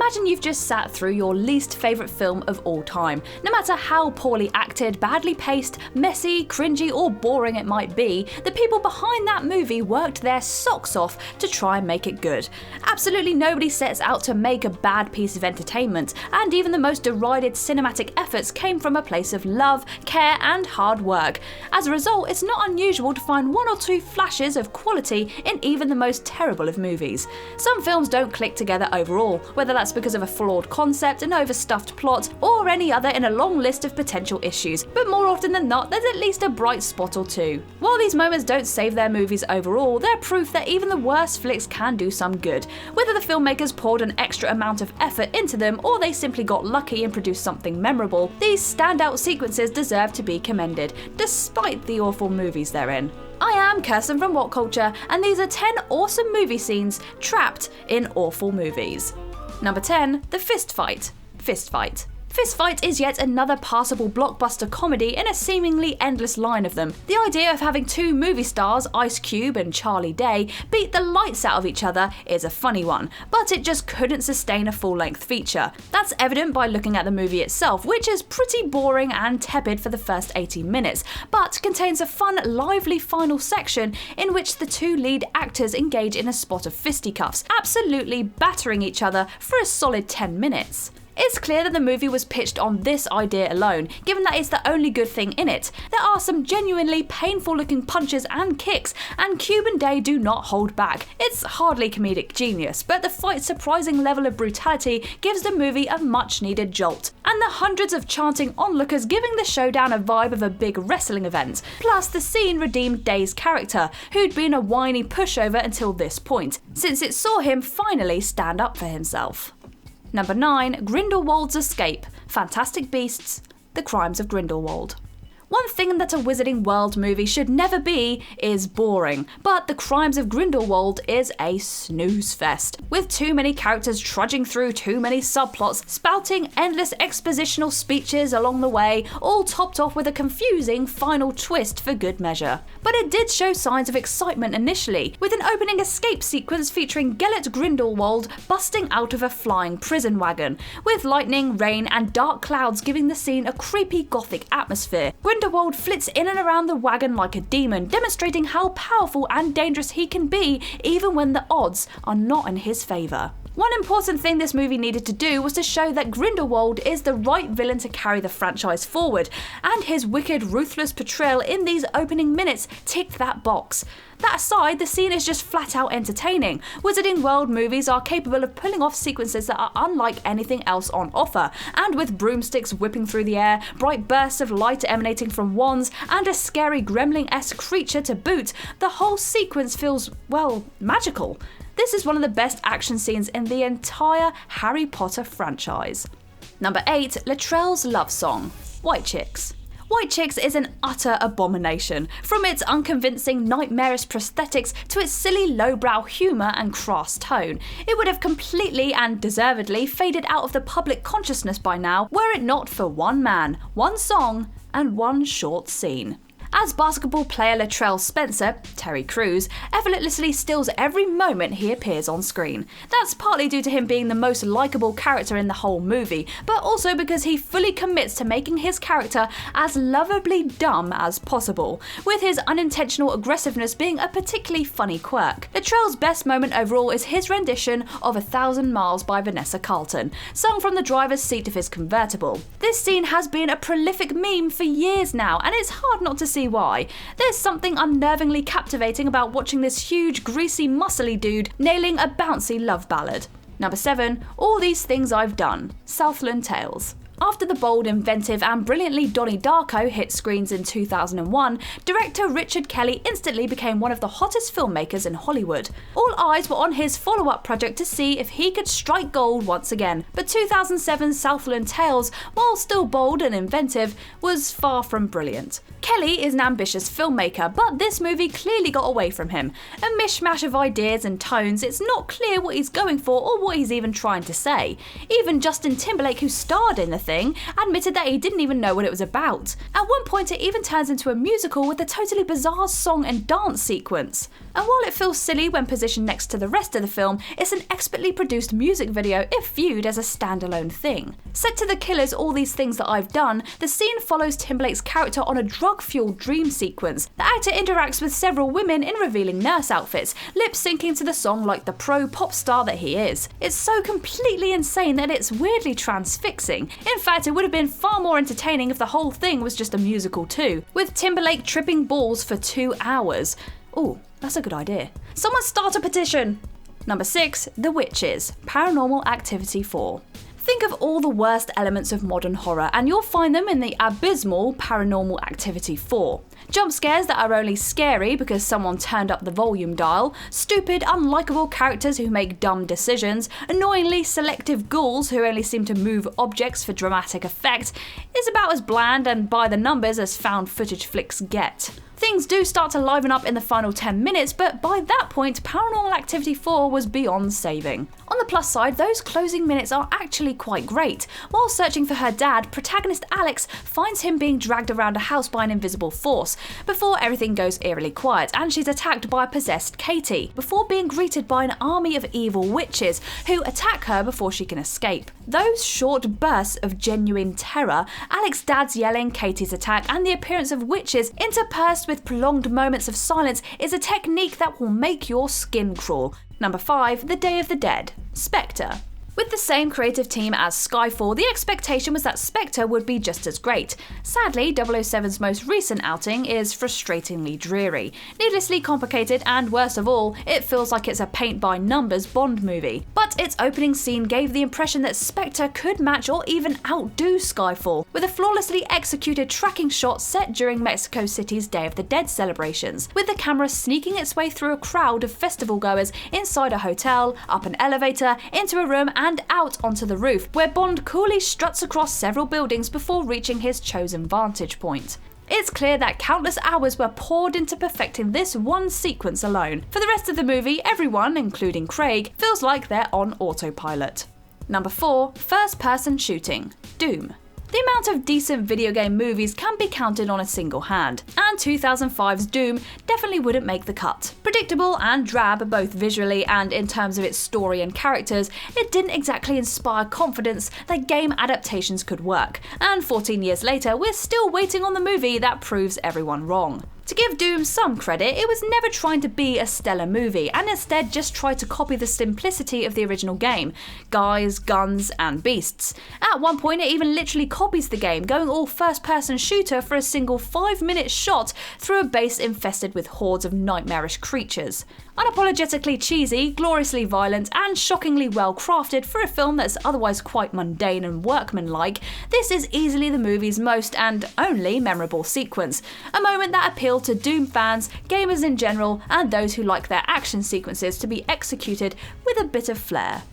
Imagine you've just sat through your least favourite film of all time. No matter how poorly acted, badly paced, messy, cringy or boring it might be, the people behind that movie worked their socks off to try and make it good. Absolutely nobody sets out to make a bad piece of entertainment, and even the most derided cinematic efforts came from a place of love, care and hard work. As a result, it's not unusual to find one or two flashes of quality in even the most terrible of movies. Some films don't click together overall, whether that's because of a flawed concept, an overstuffed plot, or any other in a long list of potential issues, but more often than not, there's at least a bright spot or two. While these moments don't save their movies overall, they're proof that even the worst flicks can do some good. Whether the filmmakers poured an extra amount of effort into them or they simply got lucky and produced something memorable, these standout sequences deserve to be commended, despite the awful movies they're in. I am Kirsten from What Culture, and these are 10 awesome movie scenes trapped in awful movies. Number 10. The Fist Fight. Fist Fight. Fist Fight is yet another passable blockbuster comedy in a seemingly endless line of them. The idea of having two movie stars, Ice Cube and Charlie Day, beat the lights out of each other is a funny one, but it just couldn't sustain a full-length feature. That's evident by looking at the movie itself, which is pretty boring and tepid for the first 18 minutes, but contains a fun, lively final section in which the two lead actors engage in a spot of fisticuffs, absolutely battering each other for a solid 10 minutes. It's clear that the movie was pitched on this idea alone, given that it's the only good thing in it. There are some genuinely painful looking punches and kicks, and Cube and Day do not hold back. It's hardly comedic genius, but the fight's surprising level of brutality gives the movie a much needed jolt. And the hundreds of chanting onlookers giving the showdown a vibe of a big wrestling event. Plus the scene redeemed Day's character, who'd been a whiny pushover until this point, since it saw him finally stand up for himself. Number 9. Grindelwald's Escape. Fantastic Beasts. The Crimes of Grindelwald. One thing that a Wizarding World movie should never be is boring, but The Crimes of Grindelwald is a snooze fest, with too many characters trudging through too many subplots, spouting endless expositional speeches along the way, all topped off with a confusing final twist for good measure. But it did show signs of excitement initially, with an opening escape sequence featuring Gellert Grindelwald busting out of a flying prison wagon, with lightning, rain and dark clouds giving the scene a creepy gothic atmosphere. Grindelwald flits in and around the wagon like a demon, demonstrating how powerful and dangerous he can be even when the odds are not in his favour. One important thing this movie needed to do was to show that Grindelwald is the right villain to carry the franchise forward, and his wicked, ruthless portrayal in these opening minutes ticked that box. That aside, the scene is just flat out entertaining. Wizarding World movies are capable of pulling off sequences that are unlike anything else on offer, and with broomsticks whipping through the air, bright bursts of light emanating from wands, and a scary gremlin-esque creature to boot, the whole sequence feels, well, magical. This is one of the best action scenes in the entire Harry Potter franchise. Number 8. LATRELL'S love song. White Chicks. White Chicks is an utter abomination, from its unconvincing, nightmarish prosthetics to its silly lowbrow humour and crass tone. It would have completely and deservedly faded out of the public consciousness by now were it not for one man, one song, and one short scene. As basketball player Latrell Spencer, Terry Crews, effortlessly steals every moment he appears on screen. That's partly due to him being the most likeable character in the whole movie, but also because he fully commits to making his character as lovably dumb as possible, with his unintentional aggressiveness being a particularly funny quirk. Latrell's best moment overall is his rendition of 1,000 Miles by Vanessa Carlton, sung from the driver's seat of his convertible. This scene has been a prolific meme for years now, and it's hard not to see why. There's something unnervingly captivating about watching this huge, greasy, muscly dude nailing a bouncy love ballad. Number 7. All These Things I've Done. Southland Tales. After the bold, inventive and brilliantly Donnie Darko hit screens in 2001, director Richard Kelly instantly became one of the hottest filmmakers in Hollywood. All eyes were on his follow-up project to see if he could strike gold once again, but 2007's Southland Tales, while still bold and inventive, was far from brilliant. Kelly is an ambitious filmmaker, but this movie clearly got away from him. A mishmash of ideas and tones, it's not clear what he's going for or what he's even trying to say. Even Justin Timberlake, who starred in the thing, admitted that he didn't even know what it was about. At one point it even turns into a musical with a totally bizarre song and dance sequence. And while it feels silly when positioned next to the rest of the film, it's an expertly produced music video if viewed as a standalone thing. Set to the killer's All These Things That I've Done, the scene follows Timberlake's character on a drug-fueled dream sequence. The actor interacts with several women in revealing nurse outfits, lip-syncing to the song like the pro pop star that he is. It's so completely insane that it's weirdly transfixing. In fact, it would have been far more entertaining if the whole thing was just a musical too, with Timberlake tripping balls for 2 hours. Ooh, that's a good idea. Someone start a petition! Number 6, The Witches, Paranormal Activity 4. Think of all the worst elements of modern horror and you'll find them in the abysmal Paranormal Activity 4. Jump scares that are only scary because someone turned up the volume dial, stupid, unlikable characters who make dumb decisions, annoyingly selective ghouls who only seem to move objects for dramatic effect, is about as bland and by the numbers as found footage flicks get. Things do start to liven up in the final 10 minutes, but by that point, Paranormal Activity 4 was beyond saving. On the plus side, those closing minutes are actually quite great. While searching for her dad, protagonist Alex finds him being dragged around a house by an invisible force, before everything goes eerily quiet and she's attacked by a possessed Katie, before being greeted by an army of evil witches who attack her before she can escape. Those short bursts of genuine terror, Alex's dad's yelling, Katie's attack, and the appearance of witches interspersed with prolonged moments of silence is a technique that will make your skin crawl. Number 5, The Day of the Dead, SPECTRE. With the same creative team as Skyfall, the expectation was that SPECTRE would be just as great. Sadly, 007's most recent outing is frustratingly dreary, needlessly complicated, and worst of all, it feels like it's a paint-by-numbers Bond movie. But its opening scene gave the impression that SPECTRE could match or even outdo Skyfall, with a flawlessly executed tracking shot set during Mexico City's Day of the Dead celebrations, with the camera sneaking its way through a crowd of festival goers inside a hotel, up an elevator, into a room, and out onto the roof, where Bond coolly struts across several buildings before reaching his chosen vantage point. It's clear that countless hours were poured into perfecting this one sequence alone. For the rest of the movie, everyone, including Craig, feels like they're on autopilot. Number 4, First-person shooting, Doom. The amount of decent video game movies can be counted on a single hand, and 2005's Doom definitely wouldn't make the cut. Predictable and drab both visually and in terms of its story and characters, it didn't exactly inspire confidence that game adaptations could work, and 14 years later we're still waiting on the movie that proves everyone wrong. To give Doom some credit, it was never trying to be a stellar movie, and instead just tried to copy the simplicity of the original game: guys, guns, and beasts. At one point it even literally copies the game, going all first-person shooter for a single 5-minute shot through a base infested with hordes of nightmarish creatures. Unapologetically cheesy, gloriously violent, and shockingly well crafted for a film that's otherwise quite mundane and workmanlike, this is easily the movie's most and only memorable sequence, a moment that appealed to Doom fans, gamers in general, and those who like their action sequences to be executed with a bit of flair.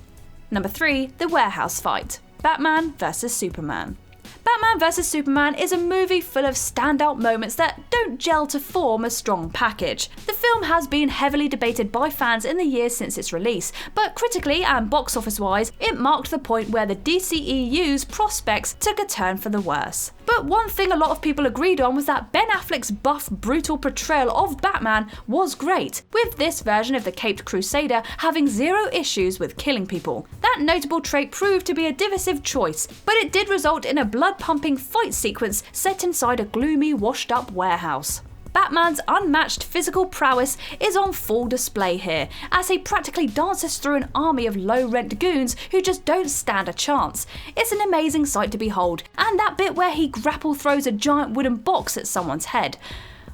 Number 3, The Warehouse Fight, Batman vs Superman. Batman vs Superman is a movie full of standout moments that don't gel to form a strong package. The film has been heavily debated by fans in the years since its release, but critically and box office wise, it marked the point where the DCEU's prospects took a turn for the worse. But one thing a lot of people agreed on was that Ben Affleck's buff, brutal portrayal of Batman was great, with this version of the Caped Crusader having zero issues with killing people. That notable trait proved to be a divisive choice, but it did result in a blood-pumping fight sequence set inside a gloomy, washed-up warehouse. Batman's unmatched physical prowess is on full display here, as he practically dances through an army of low-rent goons who just don't stand a chance. It's an amazing sight to behold, and that bit where he grapple throws a giant wooden box at someone's head.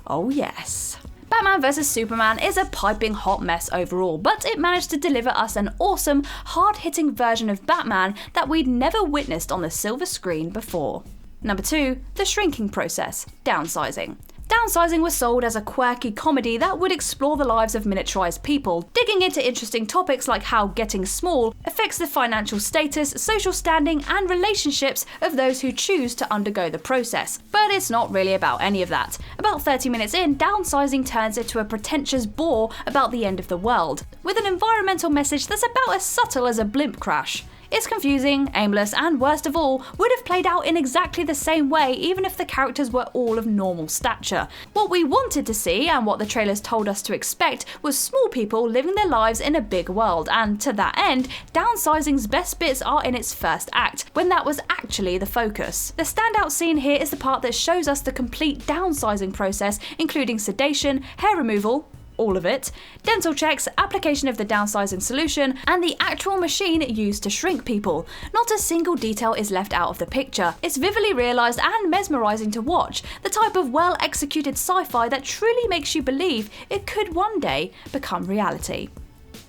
Oh yes. Batman vs Superman is a piping hot mess overall, but it managed to deliver us an awesome, hard-hitting version of Batman that we'd never witnessed on the silver screen before. Number 2, The Shrinking Process, Downsizing. Downsizing was sold as a quirky comedy that would explore the lives of miniaturized people, digging into interesting topics like how getting small affects the financial status, social standing, and relationships of those who choose to undergo the process. But it's not really about any of that. About 30 minutes in, Downsizing turns into a pretentious bore about the end of the world, with an environmental message that's about as subtle as a blimp crash. It's confusing, aimless, and worst of all, would have played out in exactly the same way even if the characters were all of normal stature. What we wanted to see, and what the trailers told us to expect, was small people living their lives in a big world, and to that end, Downsizing's best bits are in its first act, when that was actually the focus. The standout scene here is the part that shows us the complete downsizing process, including sedation, hair removal, all of it, dental checks, application of the downsizing solution, and the actual machine used to shrink people. Not a single detail is left out of the picture. It's vividly realised and mesmerising to watch, the type of well-executed sci-fi that truly makes you believe it could one day become reality.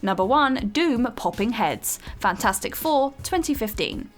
Number 1. Doom Popping Heads. Fantastic Four 2015.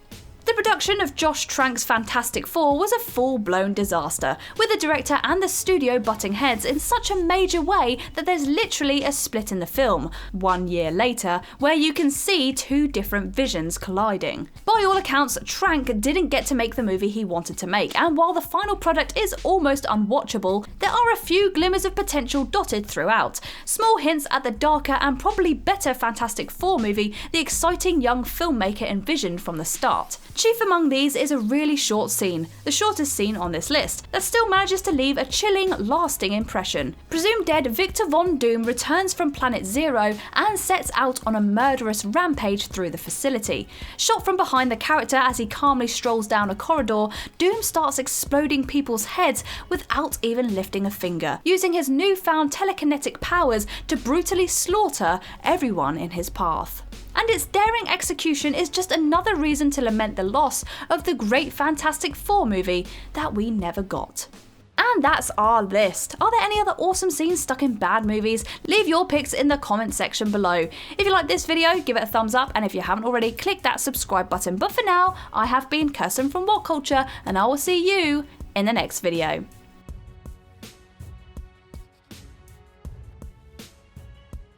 The production of Josh Trank's Fantastic Four was a full-blown disaster, with the director and the studio butting heads in such a major way that there's literally a split in the film, 1 year later, where you can see two different visions colliding. By all accounts, Trank didn't get to make the movie he wanted to make, and while the final product is almost unwatchable, there are a few glimmers of potential dotted throughout, small hints at the darker and probably better Fantastic Four movie the exciting young filmmaker envisioned from the start. Chief among these is a really short scene, the shortest scene on this list, that still manages to leave a chilling, lasting impression. Presumed dead Victor Von Doom returns from Planet Zero and sets out on a murderous rampage through the facility. Shot from behind the character as he calmly strolls down a corridor, Doom starts exploding people's heads without even lifting a finger, using his newfound telekinetic powers to brutally slaughter everyone in his path. And its daring execution is just another reason to lament the loss of the great Fantastic Four movie that we never got. And that's our list. Are there any other awesome scenes stuck in bad movies? Leave your picks in the comment section below. If you like this video, give it a thumbs up, and if you haven't already, click that subscribe button. But for now, I have been Kirsten from What Culture, and I will see you in the next video.